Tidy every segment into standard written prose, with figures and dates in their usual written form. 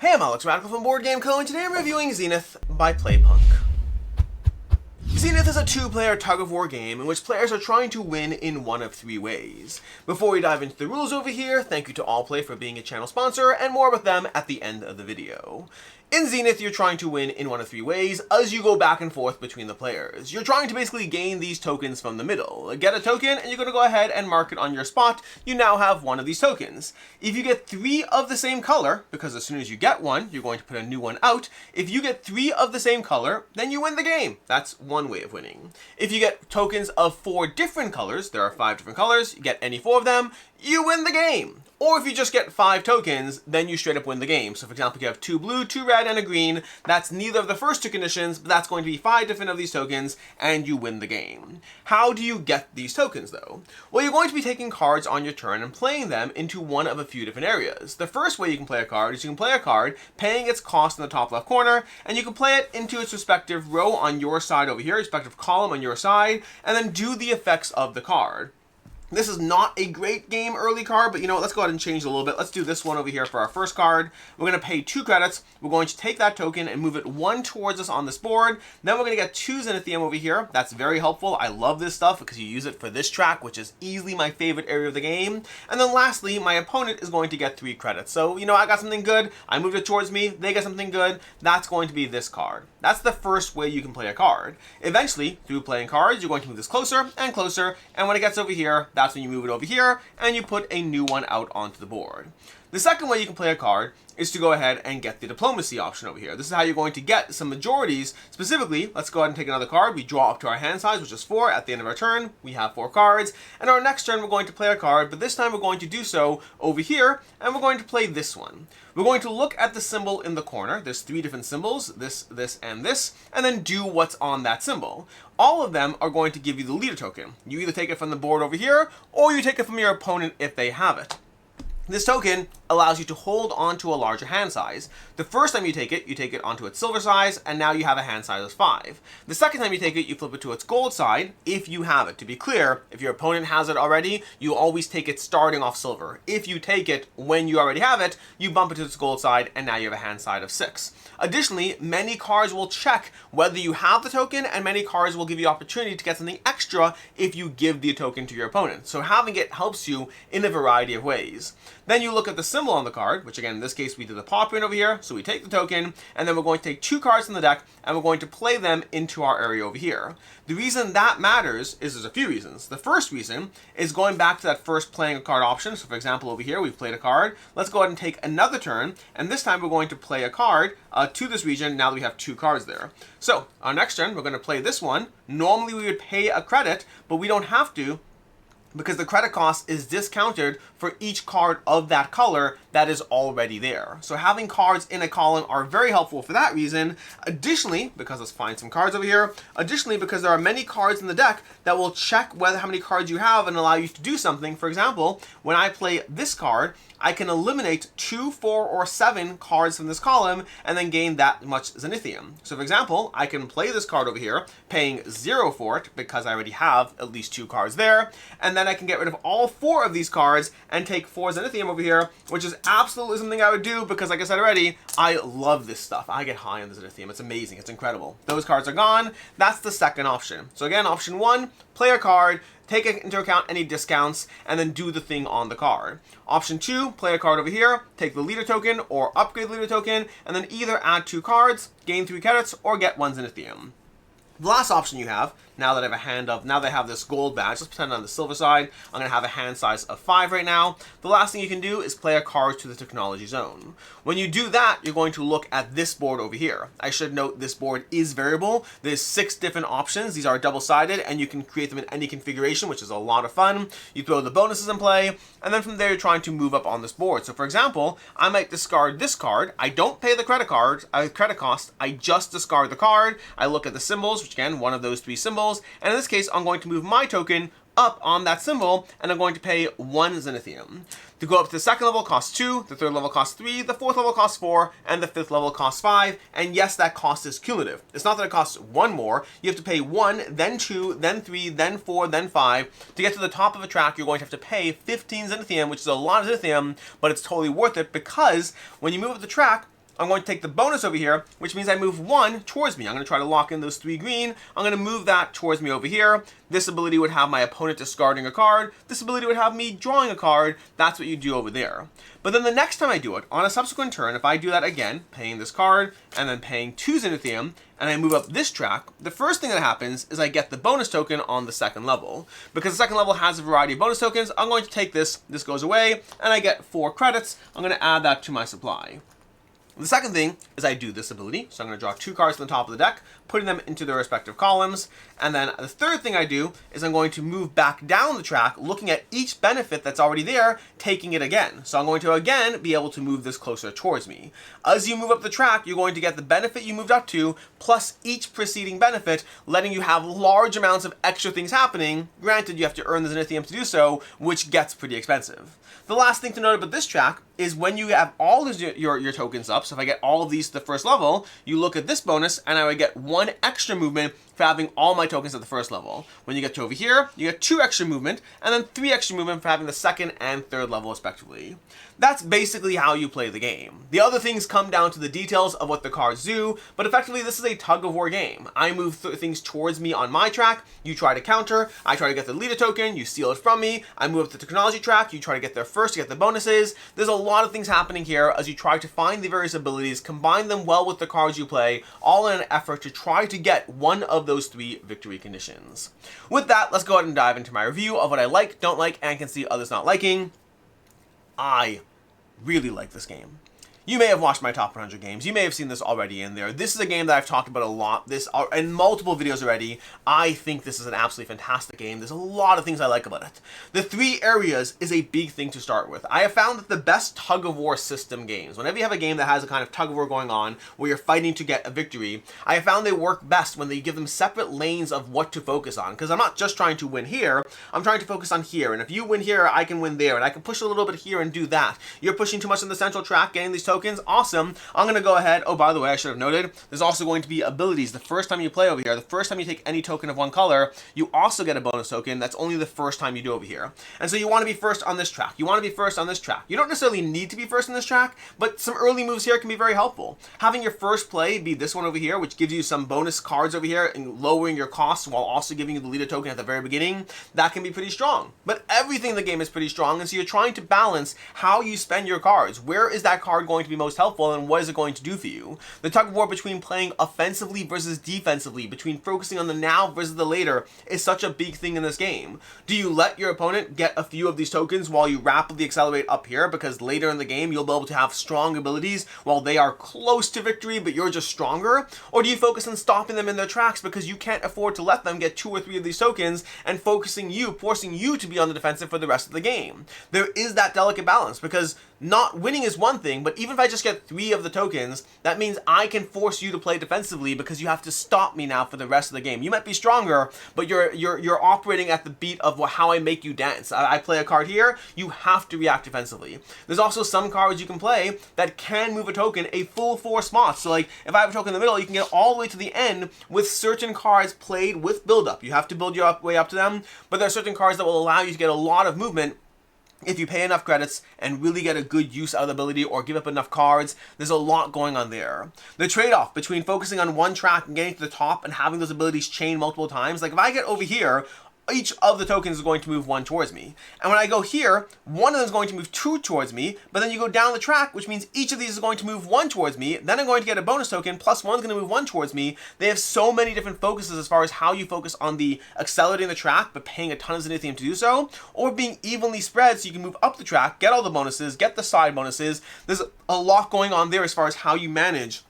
Hey, I'm Alex Radical from Board Game Co, and today I'm reviewing Zenith by Playpunk. Zenith is a two-player tug-of-war game in which players are trying to win in one of three ways. Before we dive into the rules over here, thank you to AllPlay for being a channel sponsor, and more with them at the end of the video. In Zenith, you're trying to win in one of three ways as you go back and forth between the players. You're trying to basically gain these tokens from the middle. Get a token, and you're going to go ahead and mark it on your spot. You now have one of these tokens. If you get three of the same color, because as soon as you get one, you're going to put a new one out. If you get three of the same color, then you win the game. That's one way of winning. If you get tokens of four different colors, there are 5 different colors, you get any 4 of them, you win the game. Or if you just get 5 tokens, then you straight up win the game. So for example, you have 2 blue, 2 red, and a green. That's neither of the first 2 conditions, but that's going to be 5 different of these tokens, and you win the game. How do you get these tokens though? Well, you're going to be taking cards on your turn and playing them into one of a few different areas. The first way you can play a card is you can play a card paying its cost in the top left corner, and you can play it into its respective row on your side over here, respective column on your side, and then do the effects of the card. This is not a great game early card, but you know what, let's go ahead and change it a little bit. Let's do this one over here for our first card. We're going to pay 2 credits. We're going to take that token and move it 1 towards us on this board. Then we're going to get 2 Zenithium over here. That's very helpful. I love this stuff because you use it for this track, which is easily my favorite area of the game. And then lastly, my opponent is going to get 3 credits. So, you know, I got something good. I moved it towards me. They get something good. That's going to be this card. That's the first way you can play a card. Eventually, through playing cards, you're going to move this closer and closer. And when it gets over here, that's when you move it over here and you put a new one out onto the board. The second way you can play a card is to go ahead and get the diplomacy option over here. This is how you're going to get some majorities. Specifically, let's go ahead and take another card. We draw up to our hand size, which is 4. At the end of our turn, we have 4 cards. And our next turn, we're going to play a card, but this time we're going to do so over here, and we're going to play this one. We're going to look at the symbol in the corner. There's 3 different symbols, this, and then do what's on that symbol. All of them are going to give you the leader token. You either take it from the board over here, or you take it from your opponent if they have it. This token allows you to hold on to a larger hand size. The first time you take it onto its silver size, and now you have a hand size of 5. The second time you take it, you flip it to its gold side, if you have it. To be clear, if your opponent has it already, you always take it starting off silver. If you take it when you already have it, you bump it to its gold side, and now you have a hand size of 6. Additionally, many cards will check whether you have the token, and many cards will give you opportunity to get something extra if you give the token to your opponent. So having it helps you in a variety of ways. Then you look at the symbol on the card, which again, in this case, we did the paw print over here. So we take the token, and then we're going to take 2 cards from the deck, and we're going to play them into our area over here. The reason that matters is there's a few reasons. The first reason is going back to that first playing a card option. So for example, over here, we've played a card. Let's go ahead and take another turn, and this time we're going to play a card to this region now that we have 2 cards there. So our next turn, we're going to play this one. Normally we would pay a credit, but we don't have to, because the credit cost is discounted for each card of that color that is already there. So having cards in a column are very helpful for that reason. Additionally, because let's find some cards over here, additionally because there are many cards in the deck that will check how many cards you have and allow you to do something. For example, when I play this card, I can eliminate 2, 4, or 7 cards from this column and then gain that much Zenithium. So for example, I can play this card over here, paying 0 for it because I already have at least 2 cards there, and then I can get rid of all 4 of these cards and take 4 Zenithium over here, which is absolutely something I would do because, like I said already, I love this stuff. I get high on the Zenithium. It's amazing. It's incredible. Those cards are gone. That's the second option. So again, option 1, play a card, take into account any discounts, and then do the thing on the card. Option 2, play a card over here, take the leader token or upgrade the leader token, and then either add 2 cards, gain 3 credits, or get 1 Zenithium. The last option you have, now that I have this gold badge, let's pretend on the silver side, I'm going to have a hand size of 5 right now. The last thing you can do is play a card to the technology zone. When you do that, you're going to look at this board over here. I should note this board is variable. There's 6 different options. These are double-sided, and you can create them in any configuration, which is a lot of fun. You throw the bonuses in play, and then from there, you're trying to move up on this board. So for example, I might discard this card. I don't pay the credit cost. I just discard the card. I look at the symbols, which again, one of those 3 symbols, and in this case, I'm going to move my token up on that symbol, and I'm going to pay 1 Zenithium. To go up to the second level costs 2, the third level costs 3, the fourth level costs 4, and the fifth level costs 5, and yes, that cost is cumulative. It's not that it costs 1 more, you have to pay 1, then 2, then 3, then 4, then 5. To get to the top of a track, you're going to have to pay 15 Zenithium, which is a lot of Zenithium, but it's totally worth it because when you move up the track, I'm going to take the bonus over here, which means I move 1 towards me. I'm going to try to lock in those 3 green. I'm going to move that towards me over here. This ability would have my opponent discarding a card. This ability would have me drawing a card. That's what you do over there. But then the next time I do it, on a subsequent turn, if I do that again, paying this card, and then paying 2 Zenithium, and I move up this track, the first thing that happens is I get the bonus token on the second level. Because the second level has a variety of bonus tokens, I'm going to take this goes away, and I get 4 credits. I'm going to add that to my supply. The second thing is I do this ability, so I'm going to draw 2 cards from the top of the deck, putting them into their respective columns, and then the third thing I do is I'm going to move back down the track, looking at each benefit that's already there, taking it again. So I'm going to again be able to move this closer towards me. As you move up the track, you're going to get the benefit you moved up to, plus each preceding benefit, letting you have large amounts of extra things happening. Granted, you have to earn the Zenithium to do so, which gets pretty expensive. The last thing to note about this track is when you have all your tokens up, so if I get all of these to the first level, you look at this bonus, and I would get 1 extra movement for having all my tokens at the first level. When you get to over here, you get 2 extra movement, and then 3 extra movement for having the second and third level respectively. That's basically how you play the game. The other things come down to the details of what the cards do, but effectively this is a tug-of-war game. I move things towards me on my track, you try to counter, I try to get the leader token, you steal it from me, I move up the technology track, you try to get there first to get the bonuses. There's a lot of things happening here as you try to find the various abilities, combine them well with the cards you play, all in an effort to try to get one of those 3 victory conditions. With that, let's go ahead and dive into my review of what I like, don't like, and can see others not liking. I really like this game. You may have watched my top 100 games. You may have seen this already in there. This is a game that I've talked about a lot. In multiple videos already. I think this is an absolutely fantastic game. There's a lot of things I like about it. The 3 areas is a big thing to start with. I have found that the best tug-of-war system games, whenever you have a game that has a kind of tug-of-war going on, where you're fighting to get a victory, I have found they work best when they give them separate lanes of what to focus on. Because I'm not just trying to win here, I'm trying to focus on here. And if you win here, I can win there. And I can push a little bit here and do that. You're pushing too much on the central track, getting these tokens. Awesome. I'm going to go ahead. Oh, by the way, I should have noted, there's also going to be abilities. The first time you play over here, the first time you take any token of one color, you also get a bonus token. That's only the first time you do over here. And so you want to be first on this track. You want to be first on this track. You don't necessarily need to be first on this track, but some early moves here can be very helpful. Having your first play be this one over here, which gives you some bonus cards over here and lowering your costs while also giving you the leader token at the very beginning, that can be pretty strong. But everything in the game is pretty strong, and so you're trying to balance how you spend your cards. Where is that card going to be most helpful, and what is it going to do for you? The tug of war between playing offensively versus defensively, between focusing on the now versus the later, is such a big thing in this game. Do you let your opponent get a few of these tokens while you rapidly accelerate up here, because later in the game you'll be able to have strong abilities while they are close to victory but you're just stronger? Or do you focus on stopping them in their tracks because you can't afford to let them get 2 or 3 of these tokens, and forcing you to be on the defensive for the rest of the game? There is that delicate balance, because not winning is one thing, but even if I just get 3 of the tokens, that means I can force you to play defensively because you have to stop me now for the rest of the game. You might be stronger, but you're operating at the beat of how I make you dance. I play a card here, you have to react defensively. There's also some cards you can play that can move a token a full 4 spots. So like, if I have a token in the middle, you can get all the way to the end with certain cards played with build-up. You have to build your way up to them, but there are certain cards that will allow you to get a lot of movement if you pay enough credits and really get a good use out of the ability, or give up enough cards. There's a lot going on there. The trade-off between focusing on one track and getting to the top and having those abilities chain multiple times, like if I get over here, each of the tokens is going to move 1 towards me. And when I go here, one of them is going to move 2 towards me, but then you go down the track, which means each of these is going to move 1 towards me. Then I'm going to get a bonus token, plus one's going to move 1 towards me. They have so many different focuses as far as how you focus on the accelerating the track, but paying a ton of Zenithium to do so, or being evenly spread so you can move up the track, get all the bonuses, get the side bonuses. There's a lot going on there as far as how you manage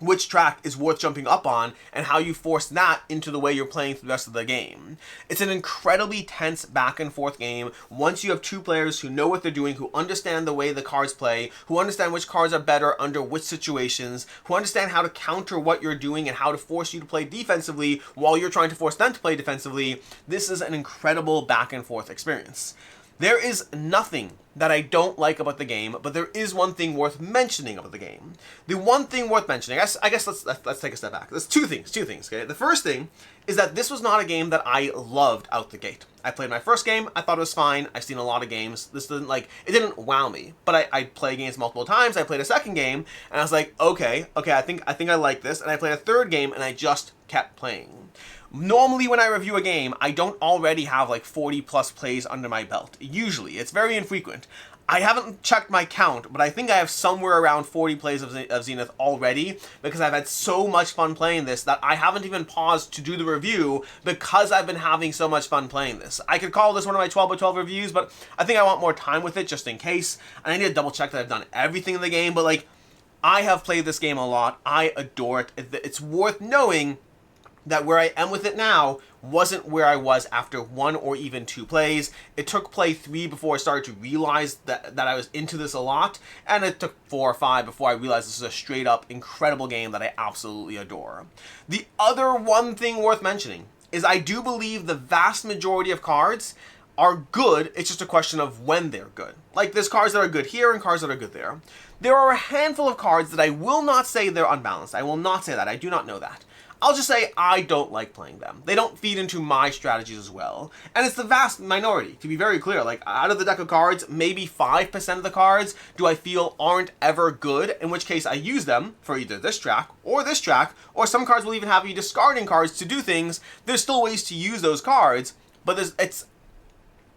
which track is worth jumping up on, and how you force that into the way you're playing through the rest of the game. It's an incredibly tense back and forth game once you have 2 players who know what they're doing, who understand the way the cards play, who understand which cards are better under which situations, who understand how to counter what you're doing and how to force you to play defensively while you're trying to force them to play defensively. This is an incredible back and forth experience. There is nothing that I don't like about the game, but there is one thing worth mentioning about the game. The one thing worth mentioning, I guess let's take a step back. There's two things, okay? The first thing is that this was not a game that I loved out the gate. I played my first game, I thought it was fine, I've seen a lot of games, it didn't wow me, but I played games multiple times, I played a second game, and I was like, okay, I think I like this, and I played a third game, and I just kept playing. Normally when I review a game, I don't already have like 40 plus plays under my belt. Usually, it's very infrequent. I haven't checked my count, but I think I have somewhere around 40 plays of Zenith already, because I've had so much fun playing this that I haven't even paused to do the review because I've been having so much fun playing this. I could call this one of my 12 by 12 reviews, but I think I want more time with it just in case, and I need to double check that I've done everything in the game, but like, I have played this game a lot. I adore it. It's worth knowing that where I am with it now wasn't where I was after 1 or even 2 plays. It took play 3 before I started to realize that I was into this a lot, and it took 4 or 5 before I realized this is a straight up incredible game that I absolutely adore. The other one thing worth mentioning is I do believe the vast majority of cards are good, it's just a question of when they're good. Like, there's cards that are good here and cards that are good there. There are a handful of cards that I will not say they're unbalanced. I will not say that. I do not know that. I'll just say I don't like playing them. They don't feed into my strategies as well. And it's the vast minority, to be very clear. Like, out of the deck of cards, maybe 5% of the cards do I feel aren't ever good, in which case I use them for either this track, or some cards will even have you discarding cards to do things. There's still ways to use those cards, but it's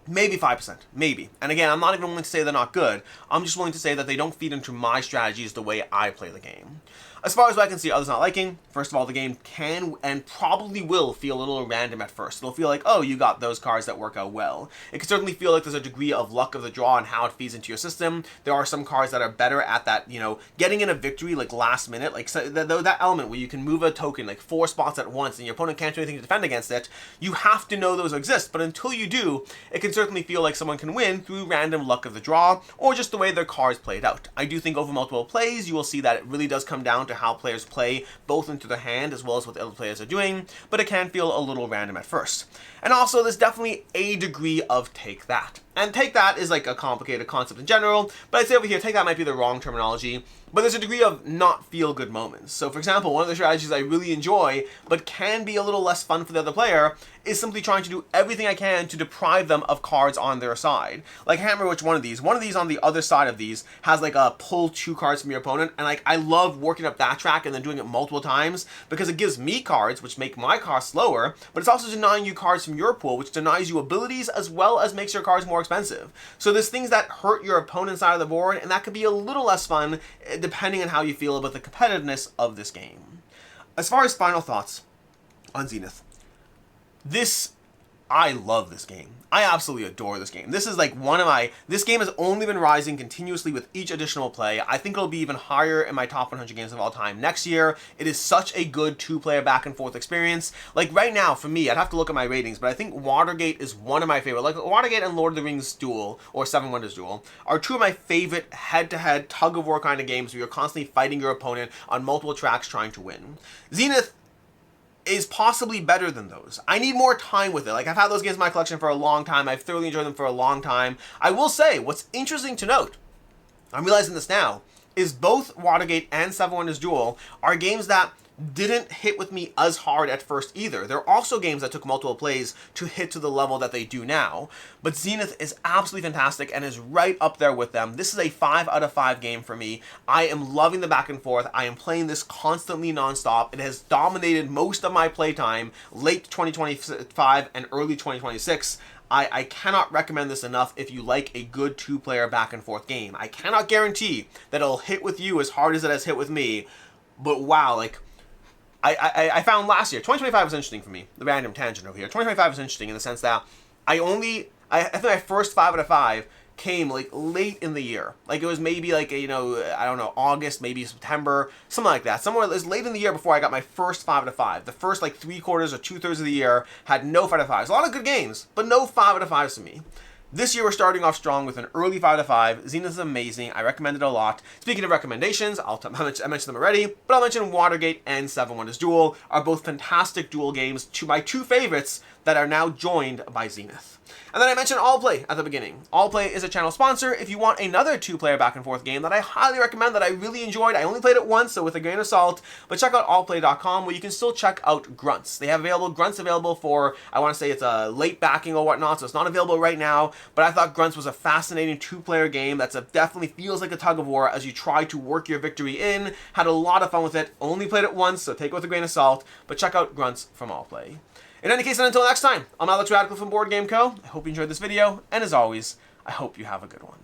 maybe 5%, maybe. And again, I'm not even willing to say they're not good. I'm just willing to say that they don't feed into my strategies the way I play the game. As far as what I can see others not liking, first of all, the game can and probably will feel a little random at first. It'll feel like, oh, you got those cards that work out well. It can certainly feel like there's a degree of luck of the draw and how it feeds into your system. There are some cards that are better at that, getting in a victory like last minute, like so that element where you can move a token like 4 spots at once and your opponent can't do anything to defend against it. You have to know those exist, but until you do, it can certainly feel like someone can win through random luck of the draw or just the way their cards played out. I do think over multiple plays, you will see that it really does come down to how players play both into their hand as well as what the other players are doing, but it can feel a little random at first. And also, there's definitely a degree of take that. And take that is like a complicated concept in general, but I'd say over here, take that might be the wrong terminology, but there's a degree of not feel good moments. So for example, one of the strategies I really enjoy, but can be a little less fun for the other player, is simply trying to do everything I can to deprive them of cards on their side. Like hammer which one of these on the other side of these has like a pull 2 cards from your opponent, and like I love working up that track and then doing it multiple times because it gives me cards which make my cards slower, but it's also denying you cards from your pool, which denies you abilities as well as makes your cards more expensive. So there's things that hurt your opponent's side of the board, and that could be a little less fun depending on how you feel about the competitiveness of this game. As far as final thoughts on Zenith, I love this game. I absolutely adore this game. This is like this game has only been rising continuously with each additional play. I think it'll be even higher in my top 100 games of all time next year. It is such a good 2-player back and forth experience. Like right now, for me, I'd have to look at my ratings, but I think Watergate is one of my favorite. Like Watergate and Lord of the Rings Duel, or Seven Wonders Duel, are 2 of my favorite head-to-head tug-of-war kind of games where you're constantly fighting your opponent on multiple tracks trying to win. Zenith is possibly better than those. I need more time with it. Like, I've had those games in my collection for a long time. I've thoroughly enjoyed them for a long time. I will say, what's interesting to note, I'm realizing this now, is both Watergate and Seven Wonders Duel are games that didn't hit with me as hard at first either. They're also games that took multiple plays to hit to the level that they do now. But Zenith is absolutely fantastic and is right up there with them. This is a 5 out of 5 game for me. I am loving the back and forth. I am playing this constantly nonstop. It has dominated most of my playtime late 2025 and early 2026. I cannot recommend this enough if you like a good 2-player back and forth game. I cannot guarantee that it'll hit with you as hard as it has hit with me, but wow, like, I found last year, 2025 was interesting for me, the random tangent over here. 2025 was interesting in the sense that I think my first 5 out of 5 came like late in the year. Like it was maybe like, I don't know, August, maybe September, something like that. Somewhere it was late in the year before I got my first 5 out of 5. The first like 3/4 or 2/3 of the year had no 5 out of 5s. A lot of good games, but no 5 out of 5s to me. This year we're starting off strong with an early 5 out of 5. Zenith is amazing. I recommend it a lot. Speaking of recommendations, I mentioned them already, but I'll mention Watergate and Seven Wonders Duel are both fantastic duel games, my 2 favorites that are now joined by Zenith. And then I mentioned Allplay at the beginning. Allplay is a channel sponsor. If you want another two-player back-and-forth game that I highly recommend, that I really enjoyed, I only played it once, so with a grain of salt, but check out allplay.com, where you can still check out Grunts. They have Grunts available for, I want to say it's a late backing or whatnot, so it's not available right now, but I thought Grunts was a fascinating two-player game that's definitely feels like a tug of war as you try to work your victory in. Had a lot of fun with it. Only played it once, so take it with a grain of salt, but check out Grunts from Allplay. In any case, and until next time, I'm Alex Radical from Board Game Co. I hope you enjoyed this video, and as always, I hope you have a good one.